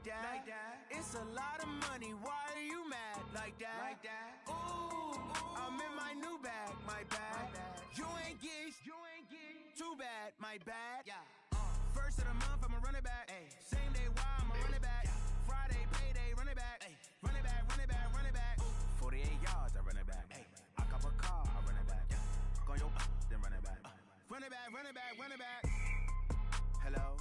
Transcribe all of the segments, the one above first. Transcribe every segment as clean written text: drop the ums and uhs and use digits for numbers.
like that. It's a lot of money, why are you mad like that? Ooh, I'm in my new bag, my bad. You ain't get too bad, my bad. First of the month, I'ma run it back. Same day, why I'ma run it back. Friday, payday, run it back. Run it back, run it back, run it back. 48 yards, I run it back. I cop a car, I run it back. Go on your then run it back. Run it back, run it back, run it back. Hello?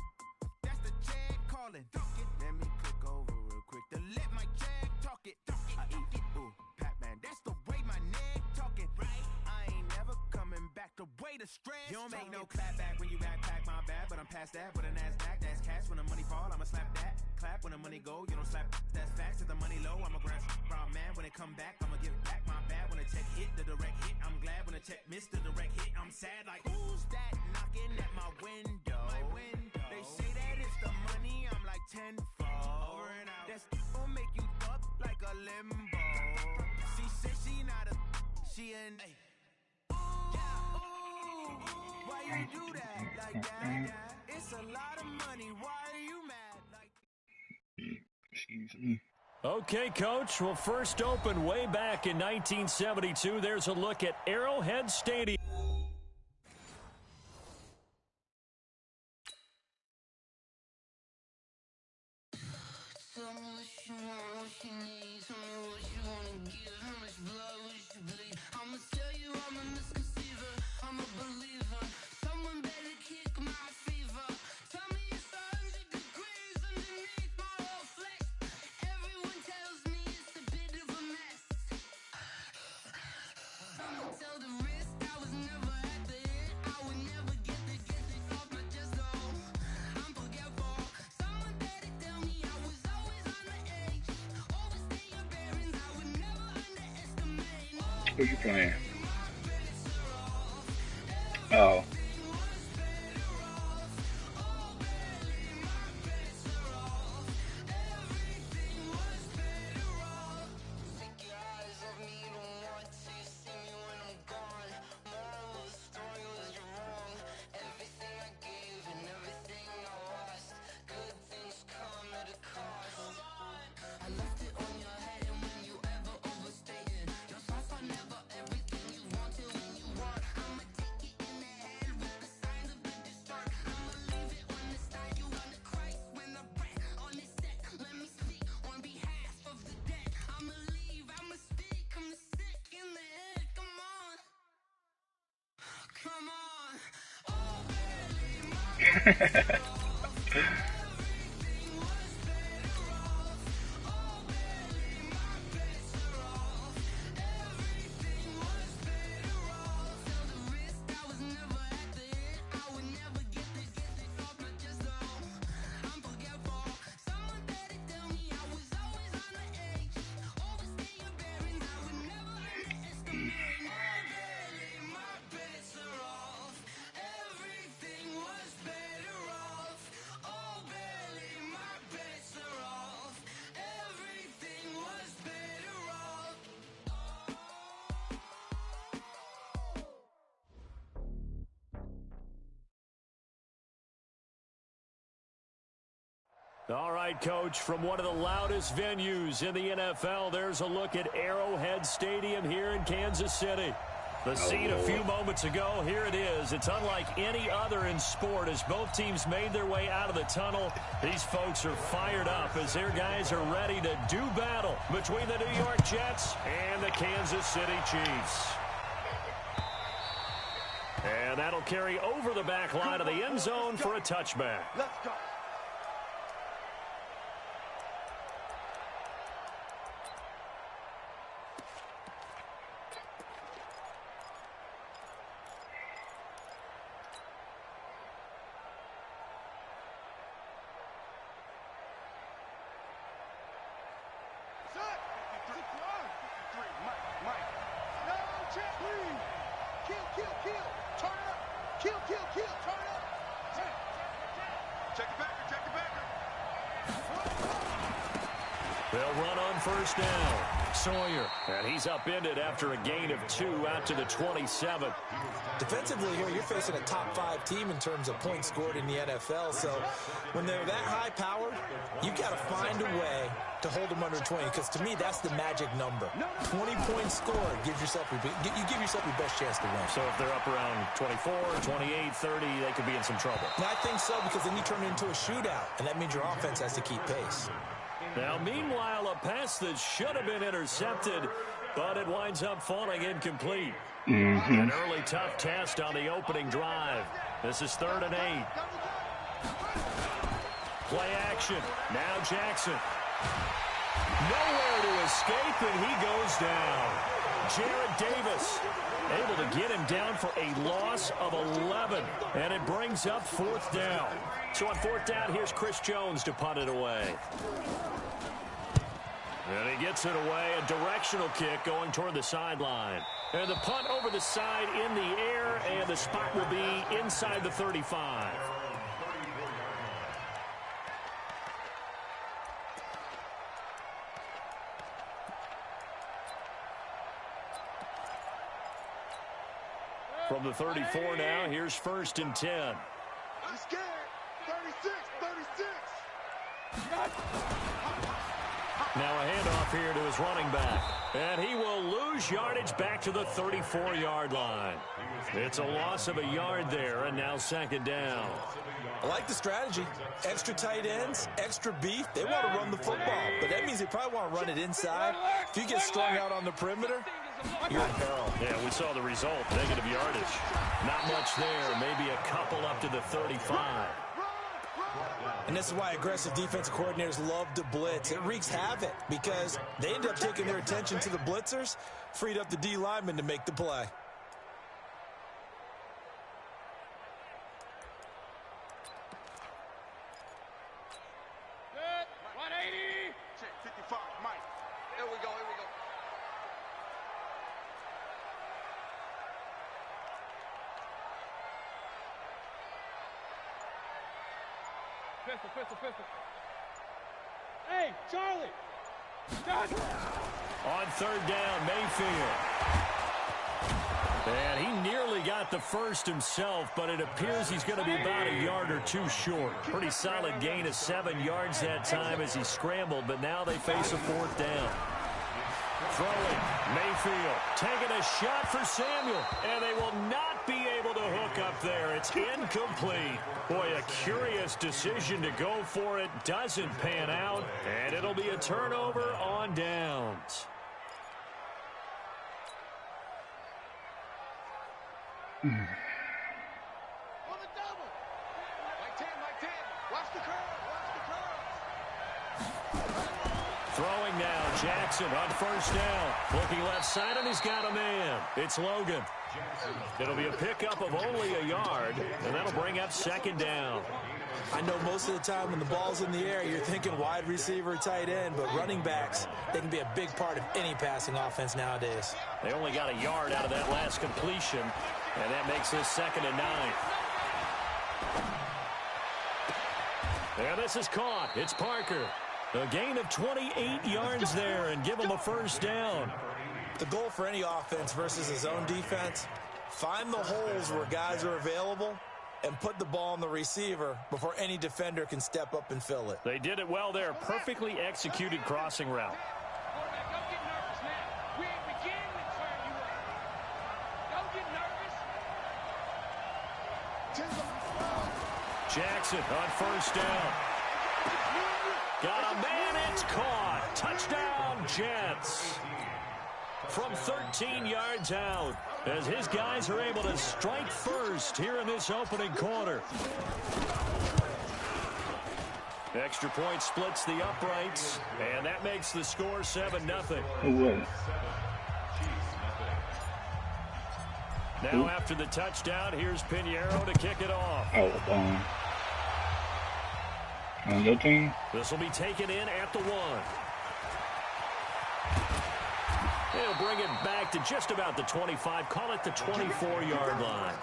That's the check calling. Let me click over real quick to let my check talk it. I eat it. Ooh, Pac-Man, that's the way my neck talking. Right? I ain't never coming back the way the stress. You don't make no clap back when you backpack my bad, but I'm past that with a NASDAQ. That's cash when the money fall, I'ma slap that. Clap when the money go, you don't slap. That's facts. If the money low, I'ma grab brown man. When it come back, I'ma give back my bad. When the check hit, the direct hit. I'm glad when the check missed the direct hit. I'm sad like, who's that knocking at my window? They say that it's the money, I'm like tenfold. Over and out. That's gon' make you up like a limbo. She said she not a, she an. Why you do that like that? It's a lot of money, why are you mad like that? Excuse me. Okay, Coach. Well, first opened way back in 1972. There's a look at Arrowhead Stadium. Tell me what you want, what you need. Tell me what you wanna give. How much blood would you bleed? I'ma tell you I'm a misconceiver. I'm a believer. Someone better kick my fever. Tell me it's 100 degrees underneath my whole flesh. Everyone tells me it's a bit of a mess. I'ma tell the risk I was never at the hit. I would never get this off my chest though. I'm forgetful. Someone better tell me I was always on the edge. Overstay your bearings, I would never underestimate. Who you playing? Oh. Take your eyes off me, don't want to see me when I'm gone. Moral of the story was you're wrong. Everything I gave and everything I lost. Good things come at a cost. I left it on your head and when you ever overstated. Your thoughts are never everything you wanted when you want. I'ma take it in the head with the signs of the distort. I'ma leave it on the side. You want to Christ when the breath on this set. Let me speak on behalf of the dead. I'ma leave, I'ma speak. I'm sick in the head. Come on. Come on. Oh, barely my everything was better off. Oh, barely my better off. Everything was better off. Tell the risk I was never at the hit. I would never get this off my chest though. I'm forgetful. Someone better tell me I was always on the edge. Overstay your bearings, I would never underestimate. Oh, barely my better off. Everything was better off. Oh, barely my better off. Everything was better off. All right, Coach, from one of the loudest venues in the NFL, there's a look at Arrowhead Stadium here in Kansas City. The scene a few moments ago, here it is. It's unlike any other in sport as both teams made their way out of the tunnel. These folks are fired up as their guys are ready to do battle between the New York Jets and the Kansas City Chiefs. And that'll carry over the back line of the end zone for a touchback. Let's go. They'll run on first down. Sawyer. And he's upended after a gain of 2 out to the 27. Defensively here, you're facing a top-5 team in terms of points scored in the NFL. So when they're that high-powered, you've got to find a way to hold them under 20. Because to me, that's the magic number. 20 points scored gives yourself you give yourself your best chance to win. So if they're up around 24, 28, 30, they could be in some trouble. And I think so, because then you turn it into a shootout, and that means your offense has to keep pace. Now, meanwhile, a pass that should have been intercepted, but it winds up falling incomplete. An early tough test on the opening drive. This is 3rd and 8. Play action. Now Jackson. Nowhere to escape, and he goes down. Jared Davis able to get him down for a loss of 11, and it brings up 4th down. So on 4th down, here's Chris Jones to punt it away. And he gets it away, a directional kick going toward the sideline. And the punt over the side in the air, and the spot will be inside the 35. From the 34 now, here's 1st and 10. I'm scared. 36. Now a handoff here to his running back. And he will lose yardage back to the 34-yard line. It's a loss of a yard there, and now 2nd down. I like the strategy. Extra tight ends, extra beef. They want to run the football, but that means they probably want to run it inside. If you get strung out on the perimeter, you're in peril. Yeah, we saw the result, negative yardage. Not much there, maybe a couple up to the 35. And this is why aggressive defensive coordinators love to blitz. It wreaks havoc because they end up taking their attention to the blitzers, freed up the D lineman to make the play. Good. 180. Check 55. Mike. Here we go. Pistol. Hey, Charlie. On 3rd down, Mayfield. And he nearly got the first himself, but it appears he's going to be about a yard or 2 short. Pretty solid gain of 7 yards that time as he scrambled, but now they face a 4th down. Throwing, Mayfield taking a shot for Samuel, and they will not be able to hook up there. It's incomplete. Boy, a curious decision to go for it. Doesn't pan out, and it'll be a turnover on downs. On the double. Like 10. Watch the curve. Throwing now, Jackson on 1st down. Looking left side, and he's got a man. It's Logan. It'll be a pickup of only a yard, and that'll bring up 2nd down. I know most of the time when the ball's in the air, you're thinking wide receiver, tight end, but running backs, they can be a big part of any passing offense nowadays. They only got a yard out of that last completion, and that makes this 2nd and 9. And this is caught. It's Parker. A gain of 28 yards there, and give him a 1st down. The goal for any offense versus his own defense, find the holes where guys are available and put the ball on the receiver before any defender can step up and fill it. They did it well there. Perfectly executed crossing route. Quarterback, don't get nervous now. We ain't beginning to turn you up. Don't get nervous. Jackson on 1st down. Got a man, it's caught. Touchdown, Jets. From 13 yards out, as his guys are able to strike first here in this opening quarter. Extra point splits the uprights, and that makes the score 7-0. Now after the touchdown, here's Pinheiro to kick it off. On your team? This will be taken in at the 1. They'll bring it back to just about the 25. Call it the 24-yard line.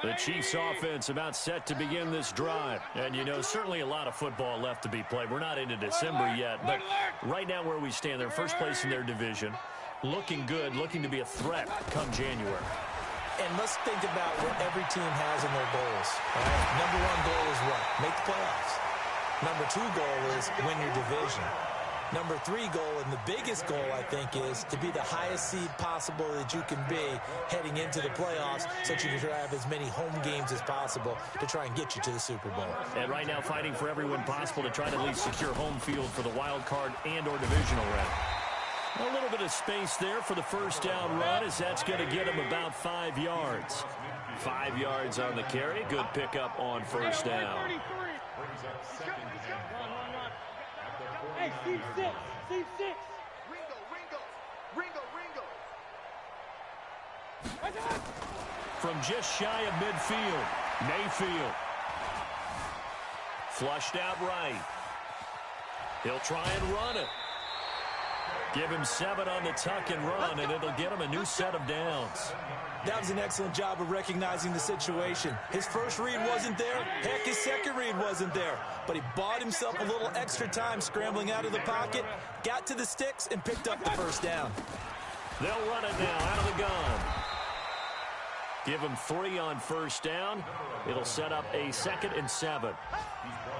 The Chiefs offense about set to begin this drive. And, you know, certainly a lot of football left to be played. We're not into December yet, but right now where we stand, they're first place in their division. Looking good, looking to be a threat come January. And let's think about what every team has in their goals. All right? Number one goal is what? Make the playoffs. Number two goal is win your division. Number three goal, and the biggest goal, I think, is to be the highest seed possible that you can be heading into the playoffs so that you can have as many home games as possible to try and get you to the Super Bowl. And right now fighting for every win possible to try to at least secure home field for the wild card and or divisional round. A little bit of space there for the first down run as that's going to get him about 5 yards. 5 yards on the carry. Good pickup on first down. Hey, Steve 6. Steve 6. Ringo. From just shy of midfield, Mayfield. Flushed out right. He'll try and run it. Give him 7 on the tuck and run, and it'll get him a new set of downs. That was an excellent job of recognizing the situation. His first read wasn't there. Heck, his second read wasn't there. But he bought himself a little extra time scrambling out of the pocket, got to the sticks, and picked up the first down. They'll run it now out of the gun. Give him 3 on first down. It'll set up a 2nd and 7.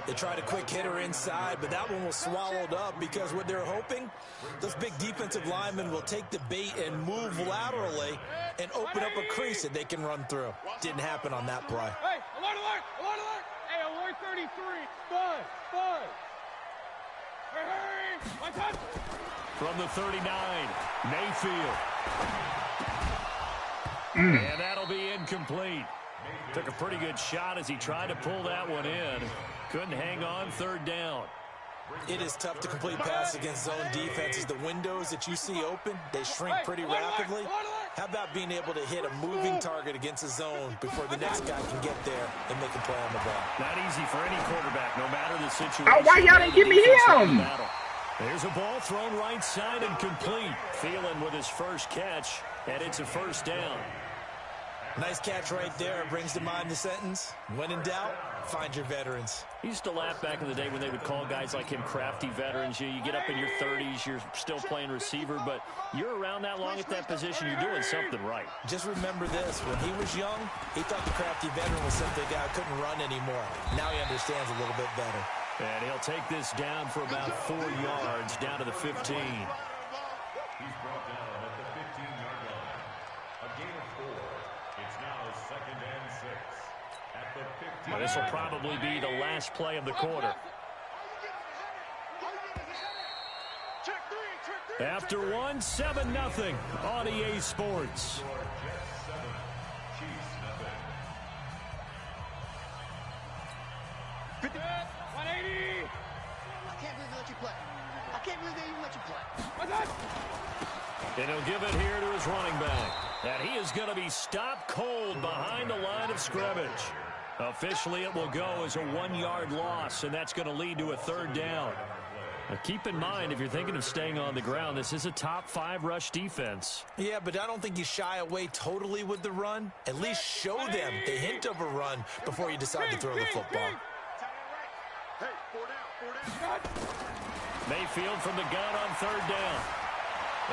They tried a quick hitter inside, but that one was swallowed up because what they're hoping, those big defensive linemen will take the bait and move laterally and open up a crease that they can run through. Didn't happen on that play. Hey, alert! Hey, alert 33. Bud. Hey, my touch. From the 39, Mayfield. And that'll be incomplete. Took a pretty good shot as he tried to pull that one in. Couldn't hang on, 3rd down. It is tough to complete passes against zone defenses. The windows that you see open, they shrink pretty rapidly. How about being able to hit a moving target against a zone before the next guy can get there and make a play on the ball? Not easy for any quarterback, no matter the situation. Oh, why y'all didn't give me him? There's a ball thrown right side and complete. Thielen with his first catch, and it's a first down. Nice catch right there. Brings to mind the sentence, when in doubt, find your veterans. I used to laugh back in the day when they would call guys like him crafty veterans. You get up in your 30s, you're still playing receiver, but you're around that long at that position, you're doing something right. Just remember this. When he was young, he thought the crafty veteran was simply a guy who couldn't run anymore. Now he understands a little bit better. And he'll take this down for about 4 yards, down to the 15. He's brought down at the 15-yard line. A gain of 4. It's now 2nd and 6. At the 15. Well, this will probably be the last play of the quarter. After 1, 7-0 on EA Sports. Jets 7, Chiefs nothing. 180. I can't believe they let you play. I can't believe they even let you play. My touch. And he'll give it here to his running back. And he is going to be stopped cold behind the line of scrimmage. Officially, it will go as a 1-yard loss, and that's going to lead to a 3rd down. Now, keep in mind, if you're thinking of staying on the ground, this is a top 5 rush defense. Yeah, but I don't think you shy away totally with the run. At least show them the hint of a run before you decide to throw the football. Hey, 4 down. Mayfield from the gun on 3rd down.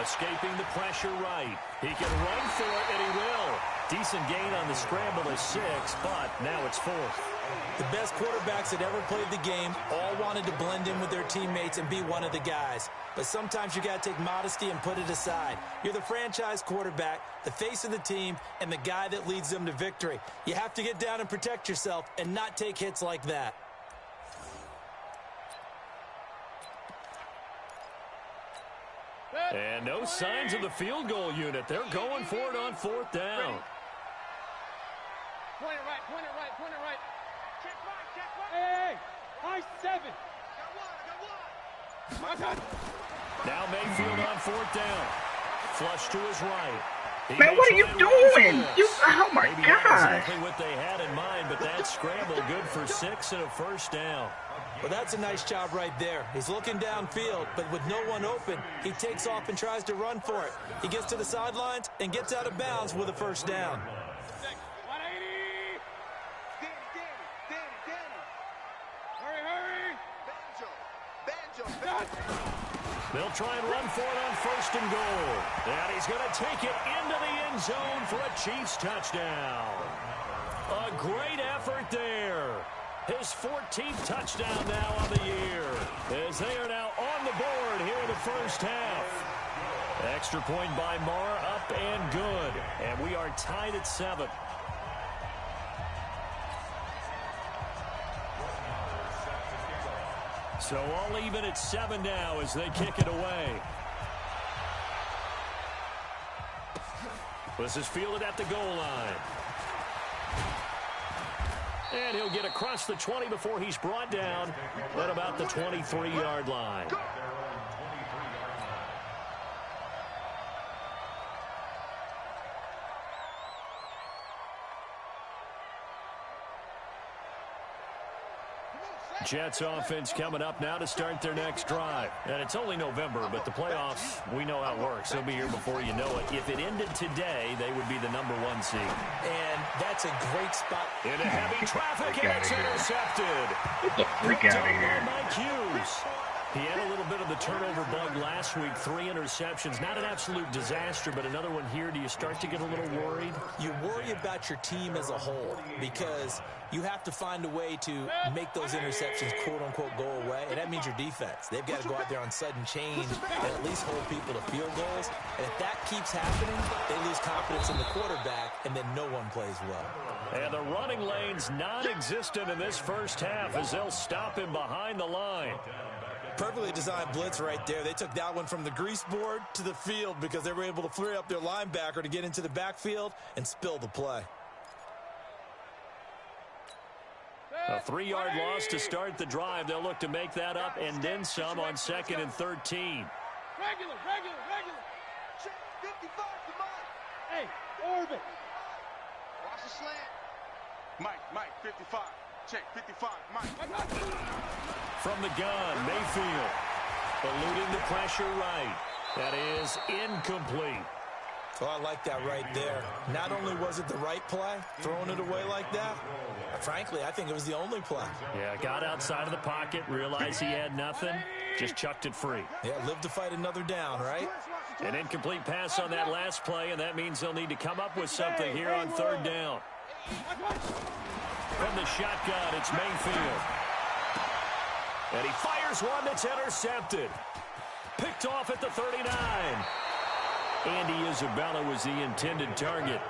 Escaping the pressure right. He can run for it, and he will. Decent gain on the scramble is 6, but now it's 4th. The best quarterbacks that ever played the game all wanted to blend in with their teammates and be one of the guys. But sometimes you got to take modesty and put it aside. You're the franchise quarterback, the face of the team, and the guy that leads them to victory. You have to get down and protect yourself and not take hits like that. And no signs of the field goal unit. They're going for it on 4th down. Point it right. Check right. Hey, high 7. Got one. My touch. Now Mayfield on 4th down. Flush to his right. Man, what are you doing? Oh my Maybe not God. exactly what they had in mind, but that scramble good for 6 and a 1st down. Well, that's a nice job right there. He's looking downfield, but with no one open, he takes off and tries to run for it. He gets to the sidelines and gets out of bounds with a 1st down. 180. They'll try and run for it on 1st and goal. And he's going to take it into the end zone for a Chiefs touchdown. A great effort there. His 14th touchdown now on the year, as they are now on the board here in the first half. Extra point by Marr, up and good. And we are tied at 7. So all even at 7 now as they kick it away. This is fielded at the goal line. And he'll get across the 20 before he's brought down at about the 23-yard line. Jets offense coming up now to start their next drive. And it's only November, but the playoffs, we know how it works. They'll be here before you know it. If it ended today, they would be the #1 seed. And that's a great spot. Into heavy traffic, and it's intercepted. Get the freak out of here. Mike Hughes. He had a little bit of the turnover bug last week. 3 interceptions. Not an absolute disaster, but another one here. Do you start to get a little worried? You worry about your team as a whole because you have to find a way to make those interceptions, quote-unquote, go away, and that means your defense. They've got to go out there on sudden change and at least hold people to field goals. And if that keeps happening, they lose confidence in the quarterback, and then no one plays well. And the running lane's non-existent in this first half as they'll stop him behind the line. Perfectly designed blitz right there. They took that one from the grease board to the field because they were able to free up their linebacker to get into the backfield and spill the play. A 3-yard loss to start the drive. They'll look to make that up and then some on 2nd and 13. Regular. Check 55 to Mike. Hey, orbit. Watch the slant. Mike, 55. Check 55, Mike. From the gun, Mayfield. Eluding the pressure right. That is incomplete. Oh, I like that right there. Not only was it the right play, throwing it away like that, frankly, I think it was the only play. Yeah, got outside of the pocket, realized he had nothing, just chucked it free. Yeah, live to fight another down, right? An incomplete pass on that last play, and that means they'll need to come up with something here on 3rd down. From the shotgun, it's Mayfield. And he fires one that's intercepted. Picked off at the 39. Andy Isabella was the intended target.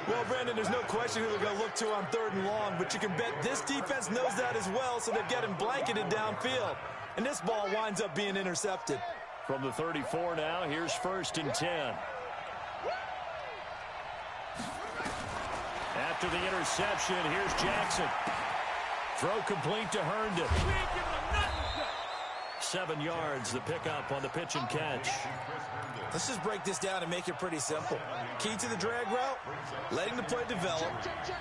Well, Brandon, there's no question who they're going to look to on 3rd and long, but you can bet this defense knows that as well, so they're getting blanketed downfield. And this ball winds up being intercepted. From the 34 now, here's 1st and 10. After the interception, here's Jackson. Throw complete to Herndon. 7 yards, the pickup on the pitch and catch. Let's just break this down and make it pretty simple. Key to the drag route, letting the play develop,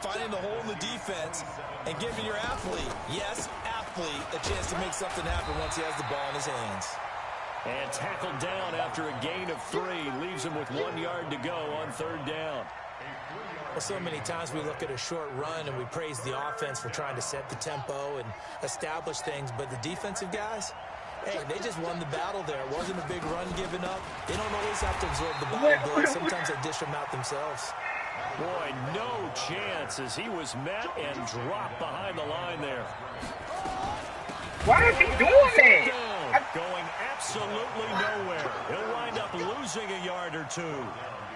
finding the hole in the defense, and giving your athlete, yes, athlete, a chance to make something happen once he has the ball in his hands. And tackled down after a gain of 3. Leaves him with 1 yard to go on 3rd down. Well, so many times we look at a short run and we praise the offense for trying to set the tempo and establish things, but the defensive guys, hey, they just won the battle there. It wasn't a big run given up. They don't always have to absorb the ball blows. Sometimes they dish them out themselves. Boy, no chance as he was met and dropped behind the line there. Why is he doing that? Going absolutely nowhere. He'll wind up losing a yard or 2.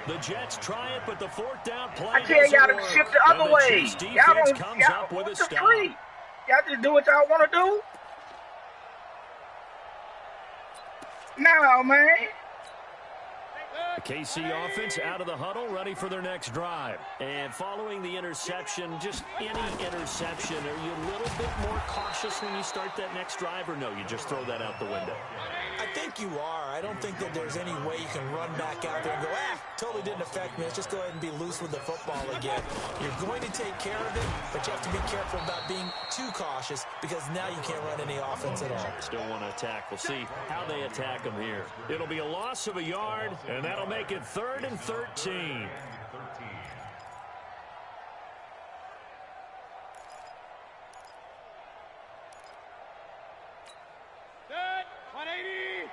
The Jets try it, but the 4th down play I tell y'all to shift the other way. Y'all don't, comes y'all, up with a what's the stop. free? Y'all just do what y'all want to do? No, man. The KC offense out of the huddle, ready for their next drive. And following the interception, just any interception, are you a little bit more cautious when you start that next drive, or no, you just throw that out the window? I think you are. I don't think that there's any way you can run back out there and go, totally didn't affect me. Let's just go ahead and be loose with the football again. You're going to take care of it, but you have to be careful about being too cautious because now you can't run any offense at all. Still want to attack. We'll see how they attack them here. It'll be a loss of a yard, and that'll make it 3rd and 13. 180.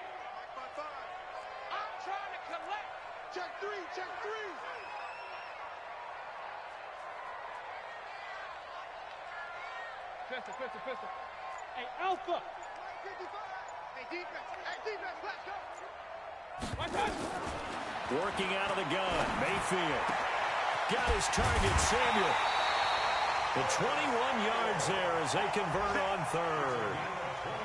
I'm trying to collect. Check three. Pistol. Hey, Alpha. Hey, defense, let's go. One touch. Working out of the gun, Mayfield. Got his target, Samuel. The 21 yards there as they convert on third.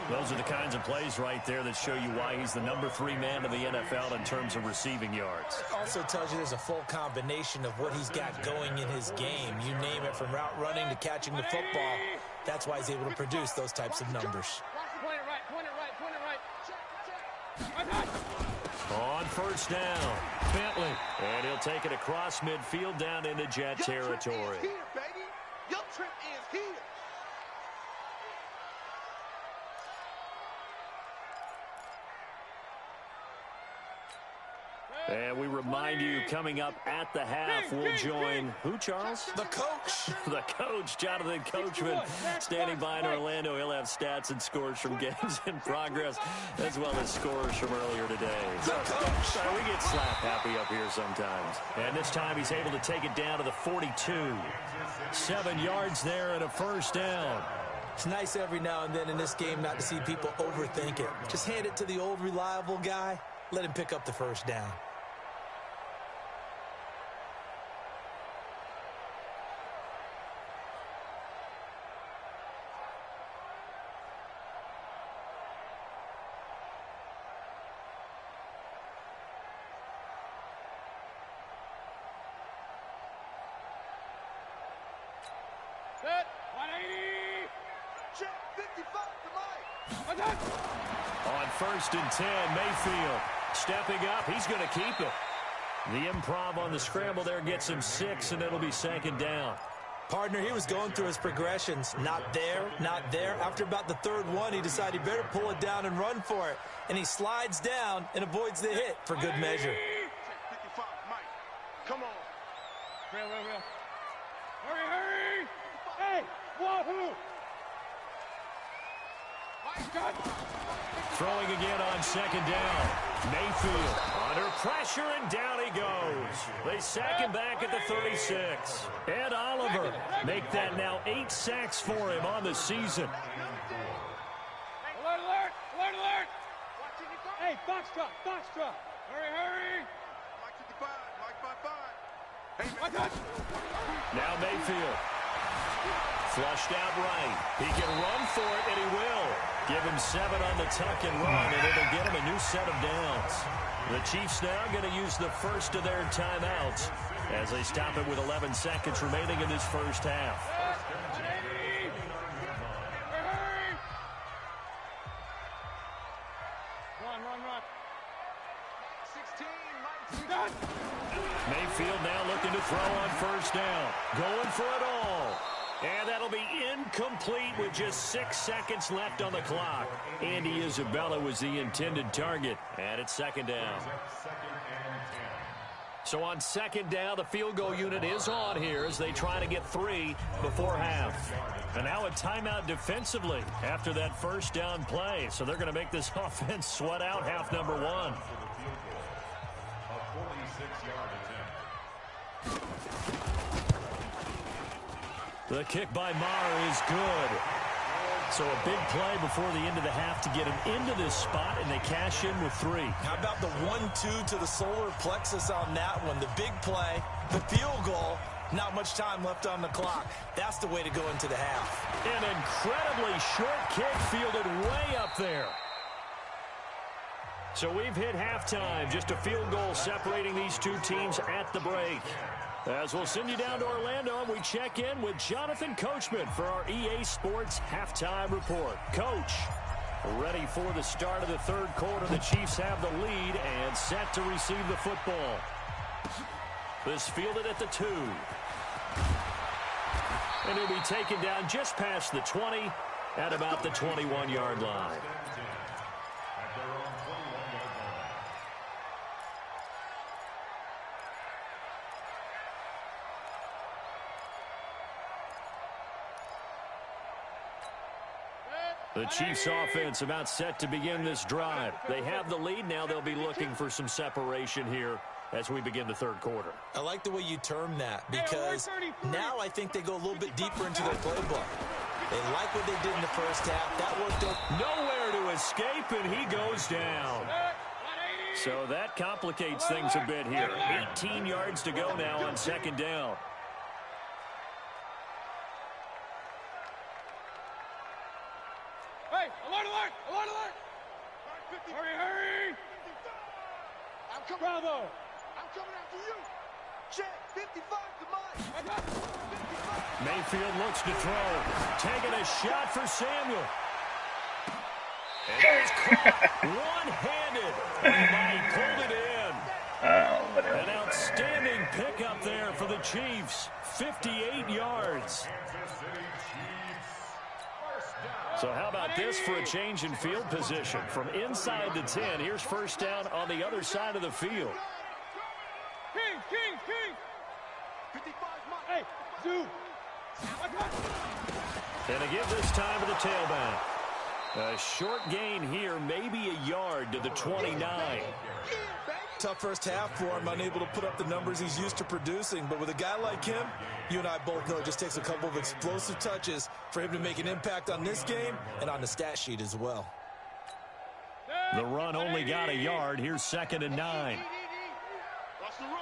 Those are the kinds of plays right there that show you why he's the number 3 man in the NFL in terms of receiving yards. Also tells you there's a full combination of what he's got going in his game. You name it, from route running to catching the football. That's why he's able to produce those types of numbers. Point it right. On first down, Bentley. And he'll take it across midfield down into Jet territory. Here, baby. Your trip is here. And we remind you, coming up at the half, we'll join who, Charles? The coach. The coach, Jonathan Coachman, standing by in Orlando. He'll have stats and scores from games in progress, as well as scores from earlier today. The coach. We get slap happy up here sometimes. And this time he's able to take it down to the 42. 7 yards there and a first down. It's nice every now and then in this game not to see people overthink it. Just hand it to the old reliable guy. Let him pick up the first down. Set. 180. Check 55 to Mike. On first and 10, Mayfield stepping up. He's going to keep it. The improv on the scramble there gets him 6, and it'll be second down. Partner, he was going through his progressions. Not there, not there. After about the third one, he decided he better pull it down and run for it. And he slides down and avoids the hit for good measure. Check 55, Mike. Come on. Real. Hurry. Hey, wahoo. Mike, got Throwing again on second down. Mayfield under pressure, and down he goes. They sack him back at the 36. Ed Oliver make that now 8 sacks for him on the season. Alert. Hey, box truck. Hurry. Mike 55, Mike 55. Hey, Mike, touch. Now Mayfield. Flushed out right. He can run for it, and he will. Give him 7 on the tuck and run, and it'll get him a new set of downs. The Chiefs now going to use the first of their timeouts as they stop it with 11 seconds remaining in this first half. Run. 16, Mike. Mayfield now looking to throw on first down. Going for it all. And that'll be incomplete with just 6 seconds left on the clock. Andy Isabella was the intended target. And it's second down. So on second down, the field goal unit is on here as they try to get 3 before half. And now a timeout defensively after that first down play. So they're going to make this offense sweat out half number 1. A 46-yard attempt. The kick by Maher is good. So a big play before the end of the half to get him into this spot, and they cash in with 3. How about the 1-2 to the solar plexus on that one? The big play, the field goal, not much time left on the clock. That's the way to go into the half. An incredibly short kick fielded way up there. So we've hit halftime. Just a field goal separating these two teams at the break. As we'll send you down to Orlando, we check in with Jonathan Coachman for our EA Sports Halftime Report. Coach, ready for the start of the third quarter. The Chiefs have the lead and set to receive the football. This fielded at the 2. And he'll be taken down just past the 20 at about the 21-yard line. At their own 21-yard line. The Chiefs offense about set to begin this drive. They have the lead. Now they'll be looking for some separation here as we begin the third quarter. I like the way you term that because now I think they go a little bit deeper into their playbook. They like what they did in the first half. That worked out. Nowhere to escape, and he goes down. So that complicates things a bit here. 18 yards to go now on second down. Hey, alert, alert, alert, alert! Hurry, hurry! I'm coming. Bravo! I'm coming after you. Check. 55 to mine. Mayfield looks to throw. Taking a shot for Samuel. And he's caught one-handed. He pulled it in. An outstanding pickup there for the Chiefs. 58 yards. So how about this for a change in field position? From inside the 10, here's first down on the other side of the field. King! 55 mine. Hey, Zoo! And a give this time to the tailback. A short gain here, maybe a yard to the 29. Tough first half for him, unable to put up the numbers he's used to producing. But with a guy like him, you and I both know it just takes a couple of explosive touches for him to make an impact on this game and on the stat sheet as well. The run only got a yard. Here's 2nd and 9. Watch the run.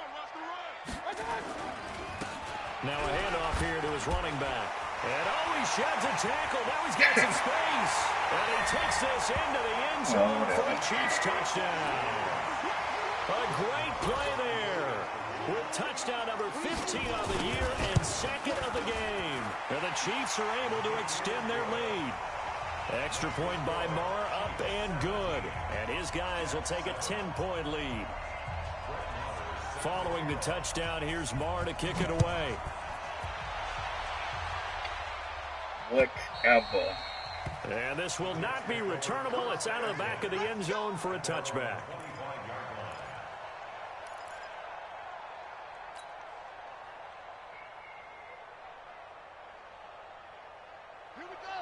Now a handoff here to his running back. And he sheds a tackle. Now he's got some space. And he takes this into the end zone for the Chiefs touchdown. A great play there. With touchdown number 15 on the year and 2nd of the game. And the Chiefs are able to extend their lead. Extra point by Marr, up and good. And his guys will take a 10-point lead. Following the touchdown, here's Marr to kick it away. Whatever. And this will not be returnable. It's out of the back of the end zone for a touchback.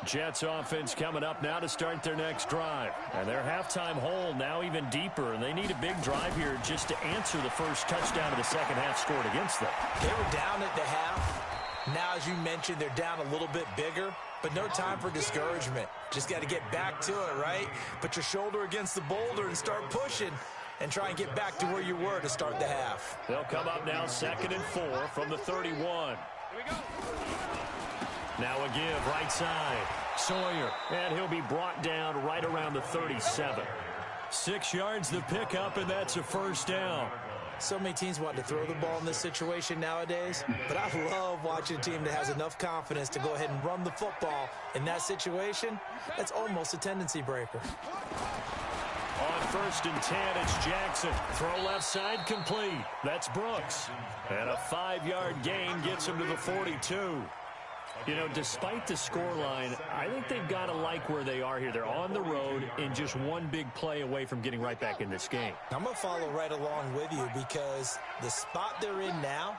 Jets offense coming up now to start their next drive. And their halftime hole now even deeper. And they need a big drive here just to answer the first touchdown of the second half scored against them. They were down at the half. Now, as you mentioned, they're down a little bit bigger, but no time for discouragement. Just got to get back to it, right? Put your shoulder against the boulder and start pushing and try and get back to where you were to start the half. They'll come up now 2nd and 4 from the 31. Here we go. Now a give right side. Sawyer. And he'll be brought down right around the 37. 6 yards the pickup, and that's a first down. So many teams want to throw the ball in this situation nowadays, but I love watching a team that has enough confidence to go ahead and run the football in that situation. That's almost a tendency breaker. On 1st and 10, it's Jackson. Throw left side complete. That's Brooks. And a 5-yard gain gets him to the 42. You know, despite the scoreline, I think they've got to like where they are here. They're on the road and just one big play away from getting right back in this game. I'm going to follow right along with you because the spot they're in now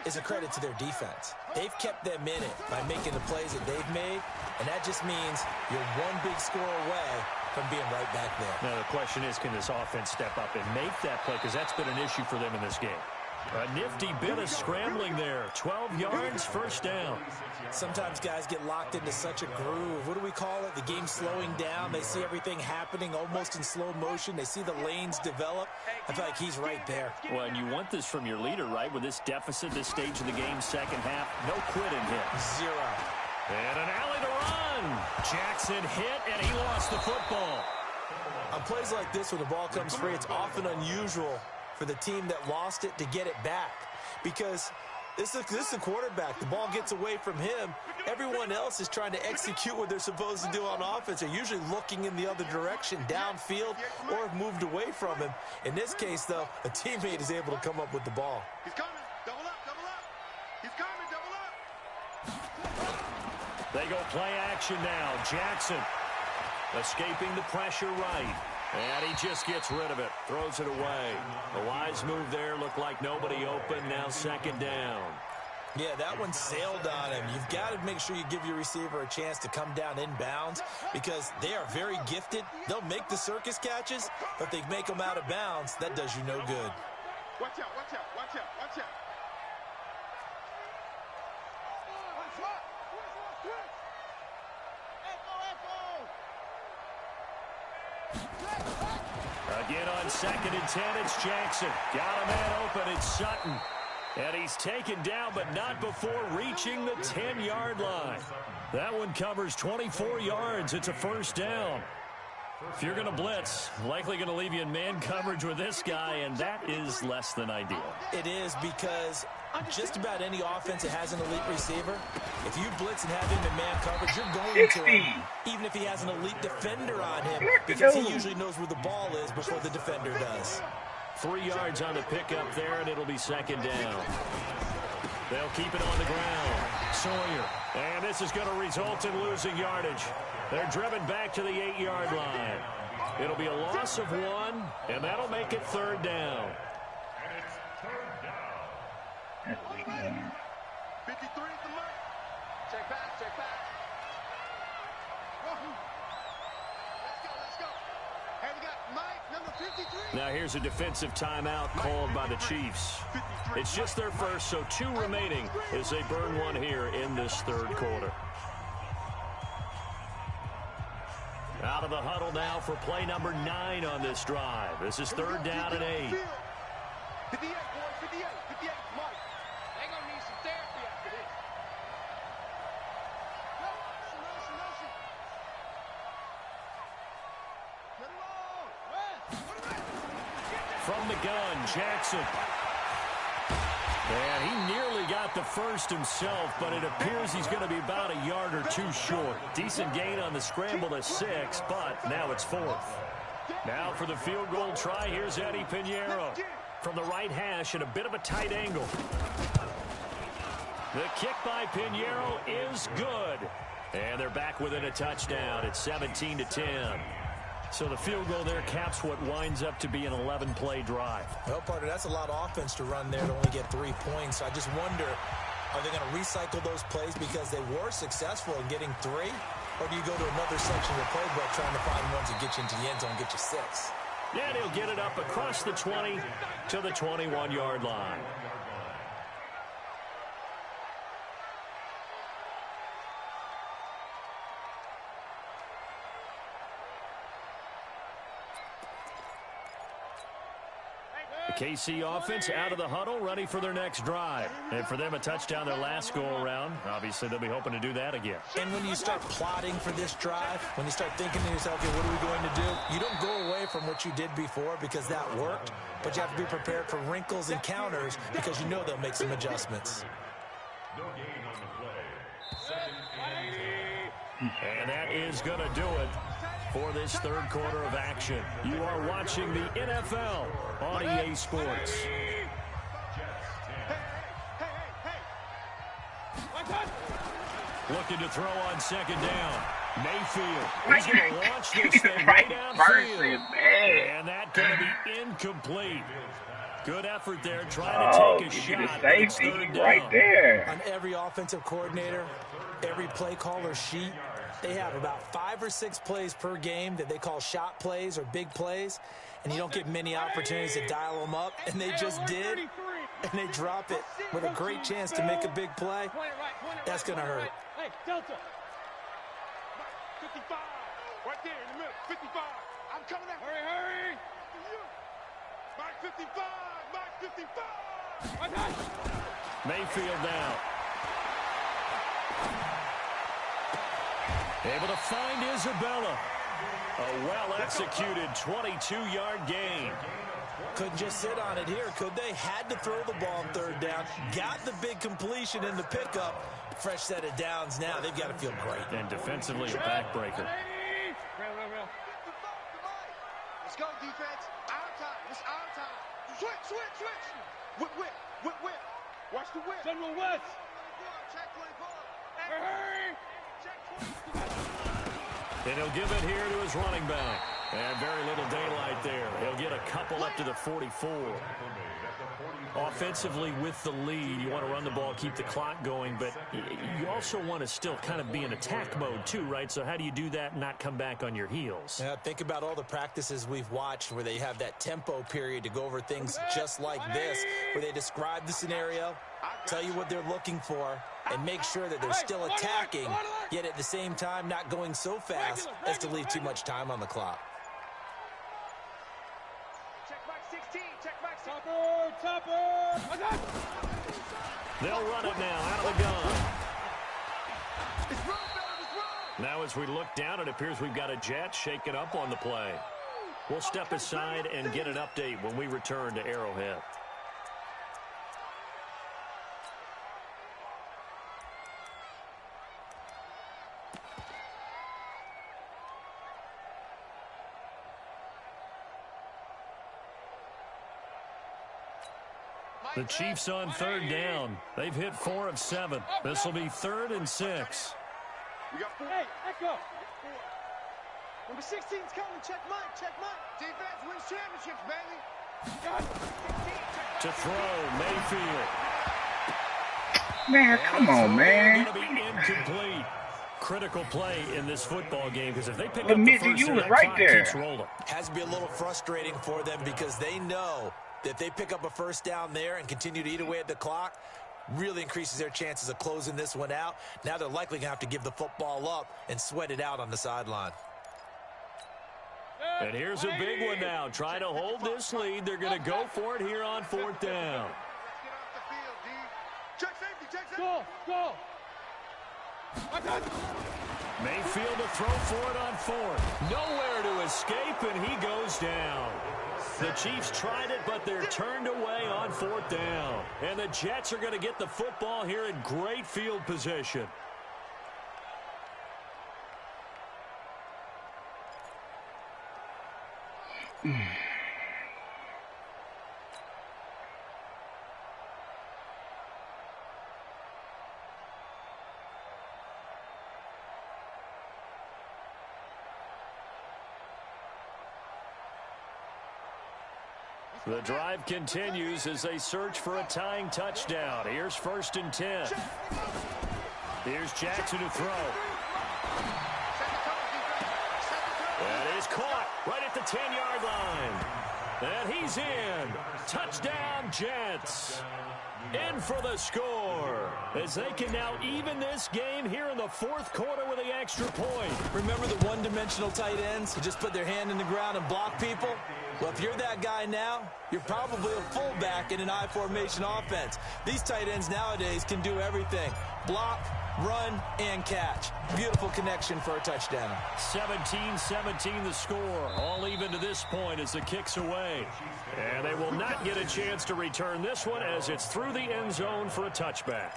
is a credit to their defense. They've kept them in it by making the plays that they've made, and that just means you're one big score away from being right back there. Now, the question is, can this offense step up and make that play? Because that's been an issue for them in this game. A nifty bit of scrambling there. 12 yards, first down. Sometimes guys get locked into such a groove. What do we call it? The game's slowing down. They see everything happening almost in slow motion. They see the lanes develop. I feel like he's right there. Well, and you want this from your leader, right? With this deficit, this stage of the game, second half, no quitting here. 0. And an alley to run. Jackson hit, and he lost the football. On plays like this where the ball comes free, it's often unusual for the team that lost it to get it back because this is the quarterback. The ball gets away from him. Everyone else is trying to execute what they're supposed to do on offense. They're usually looking in the other direction, downfield, or have moved away from him. In this case, though, a teammate is able to come up with the ball. He's coming. Double up, double up. He's coming, double up. They go play action now. Jackson escaping the pressure right. And he just gets rid of it. Throws it away. A wise move there. Looked like nobody open. Now 2nd down. Yeah, that one sailed on him. You've got to make sure you give your receiver a chance to come down inbounds because they are very gifted. They'll make the circus catches, but if they make them out of bounds, that does you no good. Watch out, watch out, watch out, watch out. Again on 2nd and 10, it's Jackson. Got a man open, it's Sutton. And he's taken down, but not before reaching the 10-yard line. That one covers 24 yards. It's a first down. If you're going to blitz, likely going to leave you in man coverage with this guy, and that is less than ideal. It is because just about any offense that has an elite receiver, if you blitz and have him in man coverage, you're going to him, even if he has an elite defender on him, because he usually knows where the ball is before the defender does. 3 yards on the pickup there, and it'll be 2nd down. They'll keep it on the ground. Sawyer. And this is going to result in losing yardage. They're driven back to the 8-yard line. It'll be a loss of 1, and that'll make it 3rd down. And it's 3rd down. 53 is the mark. Check back, check back. Let's go. Hey, we got Mike, number 53. Now here's a defensive timeout called by the Chiefs. It's just their first, so 2 remaining as they burn 1 here in this 3rd quarter. Out of the huddle now for play number 9 on this drive. This is 3rd down and 8. 58, boys, 58, Mike. They're going to need some therapy after this. From the gun, Jackson. And he nearly got the first himself, but it appears he's going to be about a yard or 2 short. Decent gain on the scramble to 6, but now it's 4th. Now for the field goal try, here's Eddie Pinheiro. From the right hash at a bit of a tight angle. The kick by Pinheiro is good. And they're back within a touchdown. It's 17-10. So the field goal there caps what winds up to be an 11-play drive. Well, partner, that's a lot of offense to run there to only get 3 points. So I just wonder, are they going to recycle those plays because they were successful in getting 3? Or do you go to another section of the playbook trying to find ones that get you into the end zone and get you 6? And he'll get it up across the 20 to the 21-yard line. The KC offense out of the huddle, ready for their next drive. And for them, a touchdown their last go-around. Obviously, they'll be hoping to do that again. And when you start plotting for this drive, when you start thinking to yourself, okay, what are we going to do? You don't go away from what you did before because that worked, but you have to be prepared for wrinkles and counters because you know they'll make some adjustments. No gain on the play. 2nd and 10. And that is going to do it for this 3rd quarter of action. You are watching the NFL on EA Sports. Looking to throw on 2nd down. Mayfield. He's going to launch this thing right downfield. And that's going to be incomplete. Good effort there, trying to take a shot. Safety right there. On every offensive coordinator, every play caller sheet, they have about 5 or 6 plays per game that they call shot plays or big plays, and you don't get many opportunities to dial them up, and they just did, and they drop it with a great chance to make a big play. That's going to hurt. Hey, Delta. 55, right there in the middle, 55. I'm coming out. Hurry. Mike 55, Mike 55. Mayfield now. Able to find Isabella. A well-executed 22-yard gain. Couldn't just sit on it here, could they? Had to throw the ball on 3rd down. Got the big completion in the pickup. Fresh set of downs now. They've got to feel great. And defensively, a backbreaker. Real. Let's go, defense. Our time. It's our time. Switch. Whip. Watch the whip. General West. Check 24. Hurry. Check 24. And he'll give it here to his running back. And very little daylight there. He'll get a couple up to the 44. Offensively with the lead, you want to run the ball, keep the clock going, but you also want to still kind of be in attack mode too, right? So how do you do that and not come back on your heels? Yeah, think about all the practices we've watched where they have that tempo period to go over things just like this, where they describe the scenario, tell you what they're looking for, and make sure that they're still attacking, yet at the same time not going so fast as to leave too much time on the clock. They'll run it now out of the gun. Now as we look down, it appears we've got a Jet shaking up on the play. We'll step aside and get an update when we return to Arrowhead. The Chiefs on third down. They've hit 4 of 7. This will be 3rd and 6. We got 4. Hey, Echo. Number 16's coming. Check Mike. Check Mike. Defense wins championships, baby. To throw, Mayfield. Man, come on, man. Going to be incomplete. Critical play in this football game because if they pick up But the Mitch, first, you was that right clock there. keeps rolling. Has to be a little frustrating for them because they know that if they pick up a first down there and continue to eat away at the clock, really increases their chances of closing this one out. Now they're likely going to have to give the football up and sweat it out on the sideline. And here's a big one now. Trying to hold this lead. They're going to go for it here on 4th down. Let's get off the field, D. Check safety. Check safety. Go. Mayfield to throw for it on 4th. Nowhere to escape, and he goes down. The Chiefs tried it, but they're turned away on 4th down. And the Jets are going to get the football here in great field position. The drive continues as they search for a tying touchdown. Here's 1st and 10. Here's Jackson to throw. That is caught right at the 10-yard line. And he's in. Touchdown, Jets. In for the score as they can now even this game here in the 4th quarter with the extra point. Remember the one-dimensional tight ends who just put their hand in the ground and block people? Well, if you're that guy now, you're probably a fullback in an I-formation offense. These tight ends nowadays can do everything. Block, run, and catch. Beautiful connection for a touchdown. 17-17 the score. All even to this point as the kick's away. And they will not get a chance to return this one as it's through the end zone for a touchback.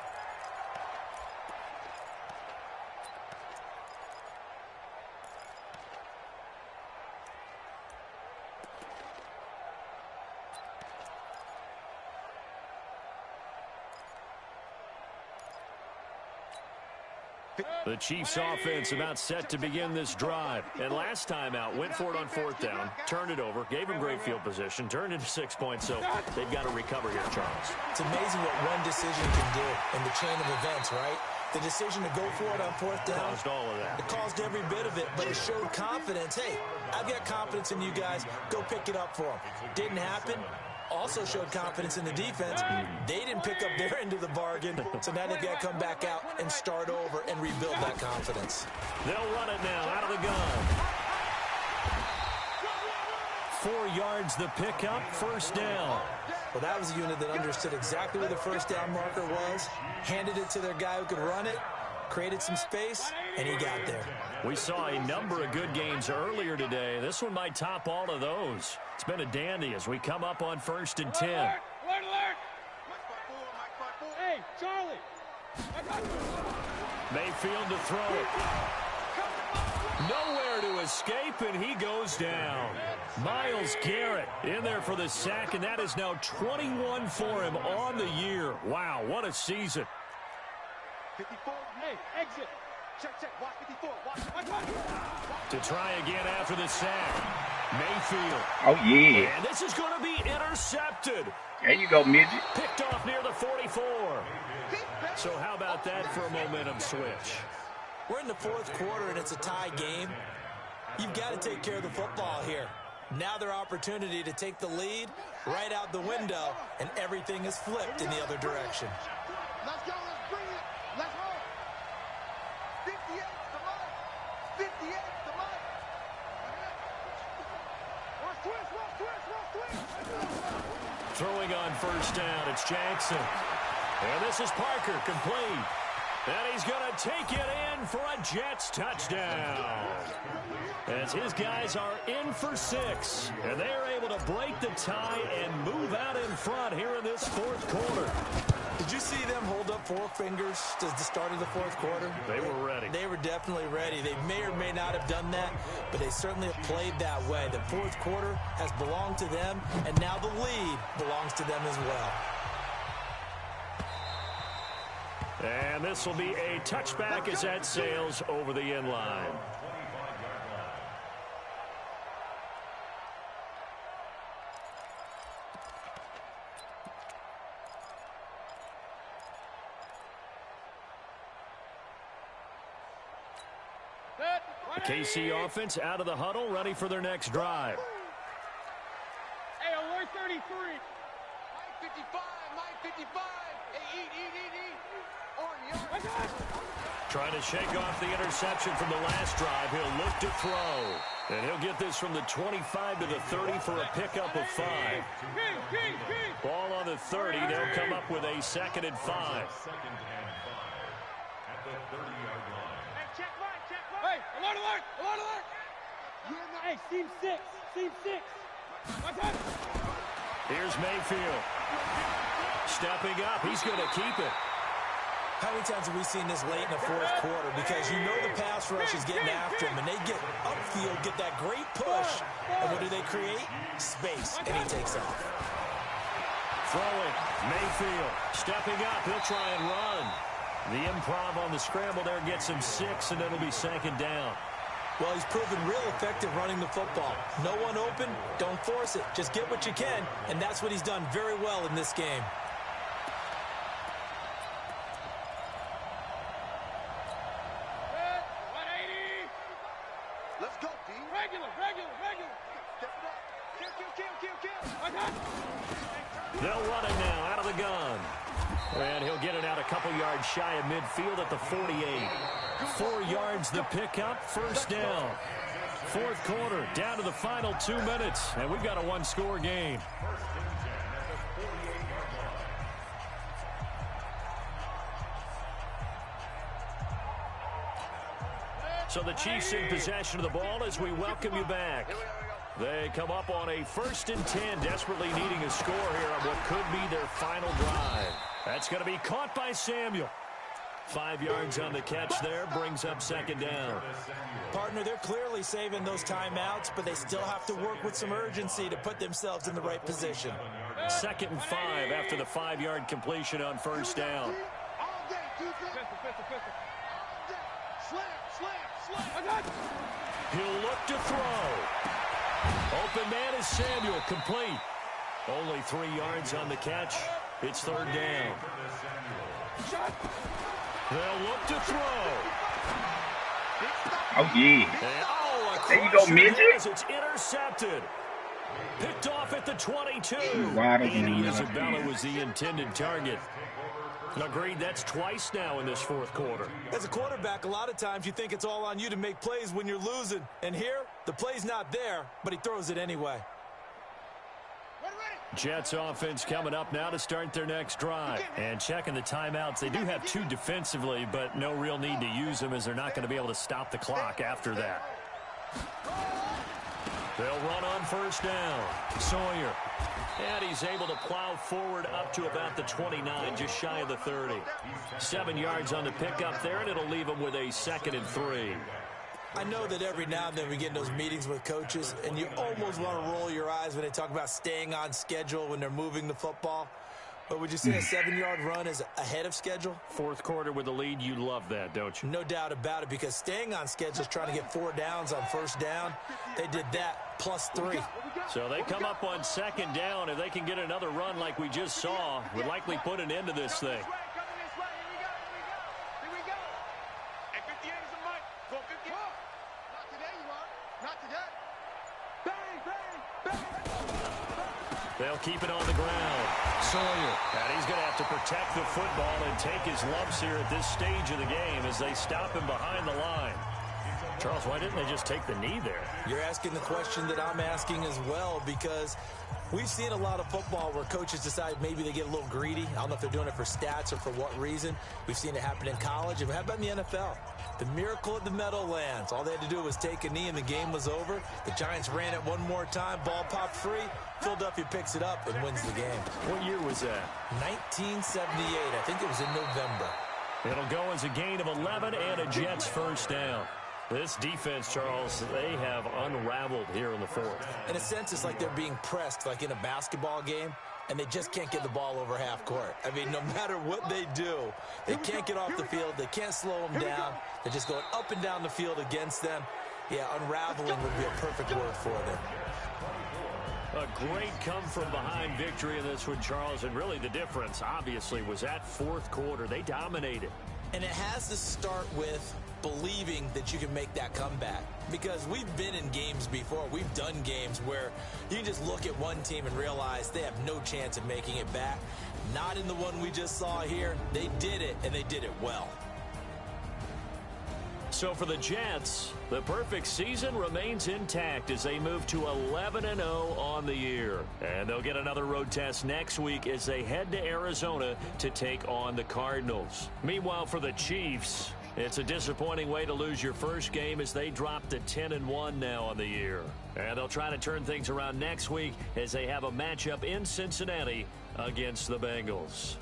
The Chiefs offense about set to begin this drive. And last time out, went for it on 4th down, turned it over, gave them great field position, turned into 6 points, so they've got to recover here, Charles. It's amazing what one decision can do in the chain of events, right? The decision to go for it on 4th down. Caused all of that. It caused every bit of it, but it showed confidence. Hey, I've got confidence in you guys. Go pick it up for them. Didn't happen. Also showed confidence in the defense. They didn't pick up their end of the bargain, so now they've got to come back out and start over and rebuild that confidence. They'll run it now out of the gun. 4 yards the pickup, 1st down. Well, that was a unit that understood exactly where the 1st down marker was, handed it to their guy who could run it, created some space, and he got there. We saw a number of good games earlier today. This one might top all of those. It's been a dandy as we come up on 1st and 10. Alert! Hey, Charlie! Mayfield to throw it. Nowhere to escape, and he goes down. Myles Garrett in there for the sack, and that is now 21 for him on the year. Wow, what a season. 54. Hey, exit! Check. Watch 54. Watch. To try again after the sack. Mayfield. Oh, yeah. And this is going to be intercepted. There you go, midget. Picked off near the 44. So how about that for a momentum switch? We're in the fourth quarter, and it's a tie game. You've got to take care of the football here. Now their opportunity to take the lead right out the window, and everything is flipped in the other direction. Let's go, let's bring it. Let's roll. 58 the mark. 58 the mark. Rush twist. Throwing on first down, it's Jackson. And this is Parker, complete. And he's going to take it in for a Jets touchdown. As his guys are in for 6. And they are able to break the tie and move out in front here in this fourth quarter. Did you see them hold up 4 fingers at the start of the fourth quarter? They were ready. They were definitely ready. They may or may not have done that, but they certainly have played that way. The fourth quarter has belonged to them, and now the lead belongs to them as well. And this will be a touchback as that sails over the end line. The KC offense out of the huddle, ready for their next drive. Hey, alert 33. Mike 55, Mike 55. Hey, eat. On yard. Trying to shake off the interception from the last drive. He'll look to throw. And he'll get this from the 25 to the 30 for a pickup of 5. Ball on the 30. They'll come up with a 2nd and 5. Second and 5 at the 30-yard line. Hey, check mine. Hey, alert. Hey, team 6. Here's Mayfield. Stepping up. He's going to keep it. How many times have we seen this late in the fourth quarter? Because you know the pass rush is getting after him, and they get upfield, get that great push. And what do they create? Space, and he takes off. Throwing. Mayfield. Stepping up. He'll try and run. The improv on the scramble there gets him 6, and it'll be 2nd down. Well, he's proven real effective running the football. No one open, don't force it. Just get what you can, and that's what he's done very well in this game. Let's go, D. Regular. Step it up. Kill. They'll run it now out of the gun. And he'll get it out a couple yards shy of midfield at the 48. 4 yards the pickup, first down. Fourth quarter, down to the final 2 minutes. And we've got a 1-score game. So the Chiefs in possession of the ball as we welcome you back. They come up on a 1st and 10, desperately needing a score here on what could be their final drive. That's going to be caught by Samuel. 5 yards on the catch there, brings up 2nd down. Partner, they're clearly saving those timeouts, but they still have to work with some urgency to put themselves in the right position. 2nd and 5 after the 5-yard completion on first down. All day, defense. Pistol. Slam. He'll look to throw. Open man is Samuel, complete. Only 3 yards on the catch. It's 3rd down. They'll look to throw. Oh, yeah. And, There you go, midget. It's intercepted. Picked off at the 22. Wide open. Andy Isabella was the intended target. Agreed, that's twice now in this fourth quarter. As a quarterback, a lot of times you think it's all on you to make plays when you're losing. And here, the play's not there, but he throws it anyway. Jets offense coming up now to start their next drive. And checking the timeouts. They do have 2 defensively, but no real need to use them as they're not going to be able to stop the clock after that. They'll run on first down. Sawyer. And he's able to plow forward up to about the 29, just shy of the 30. 7 yards on the pickup there, and it'll leave him with a 2nd and 3. I know that every now and then we get in those meetings with coaches, and you almost want to roll your eyes when they talk about staying on schedule when they're moving the football. But would you say a 7-yard run is ahead of schedule? Fourth quarter with the lead, you love that, don't you? No doubt about it, because staying on schedule is trying to get 4 downs on first down. They did that plus 3. So they come up on second down. If they can get another run like we just saw, would likely put an end to this thing. Here we go. Hey, 58 is a mic. Go 58. Not today, you are. Not today. Bang, bang, bang. They'll keep it on the ground. Sawyer. And he's going to have to protect the football and take his lumps here at this stage of the game as they stop him behind the line. Charles, why didn't they just take the knee there? You're asking the question that I'm asking as well, because we've seen a lot of football where coaches decide maybe they get a little greedy. I don't know if they're doing it for stats or for what reason. We've seen it happen in college. And how about in the NFL? The miracle at the Meadowlands. All they had to do was take a knee and the game was over. The Giants ran it one more time. Ball popped free. Philadelphia picks it up and wins the game. What year was that? 1978. I think it was in November. It'll go as a gain of 11 and a Jets first down. This defense, Charles, they have unraveled here in the fourth. In a sense, it's like they're being pressed like in a basketball game, and they just can't get the ball over half court. I mean, no matter what they do, they can't get off the field. They can't slow them down. They're just going up and down the field against them. Yeah, unraveling would be a perfect word for them. A great come-from-behind victory in this one, Charles, and really the difference, obviously, was that fourth quarter. They dominated. And it has to start with believing that you can make that comeback. Because we've been in games before. We've done games where you can just look at one team and realize they have no chance of making it back. Not in the one we just saw here. They did it, and they did it well. So for the Jets, the perfect season remains intact as they move to 11-0 on the year. And they'll get another road test next week as they head to Arizona to take on the Cardinals. Meanwhile, for the Chiefs, it's a disappointing way to lose your first game as they drop to 10-1 now on the year. And they'll try to turn things around next week as they have a matchup in Cincinnati against the Bengals.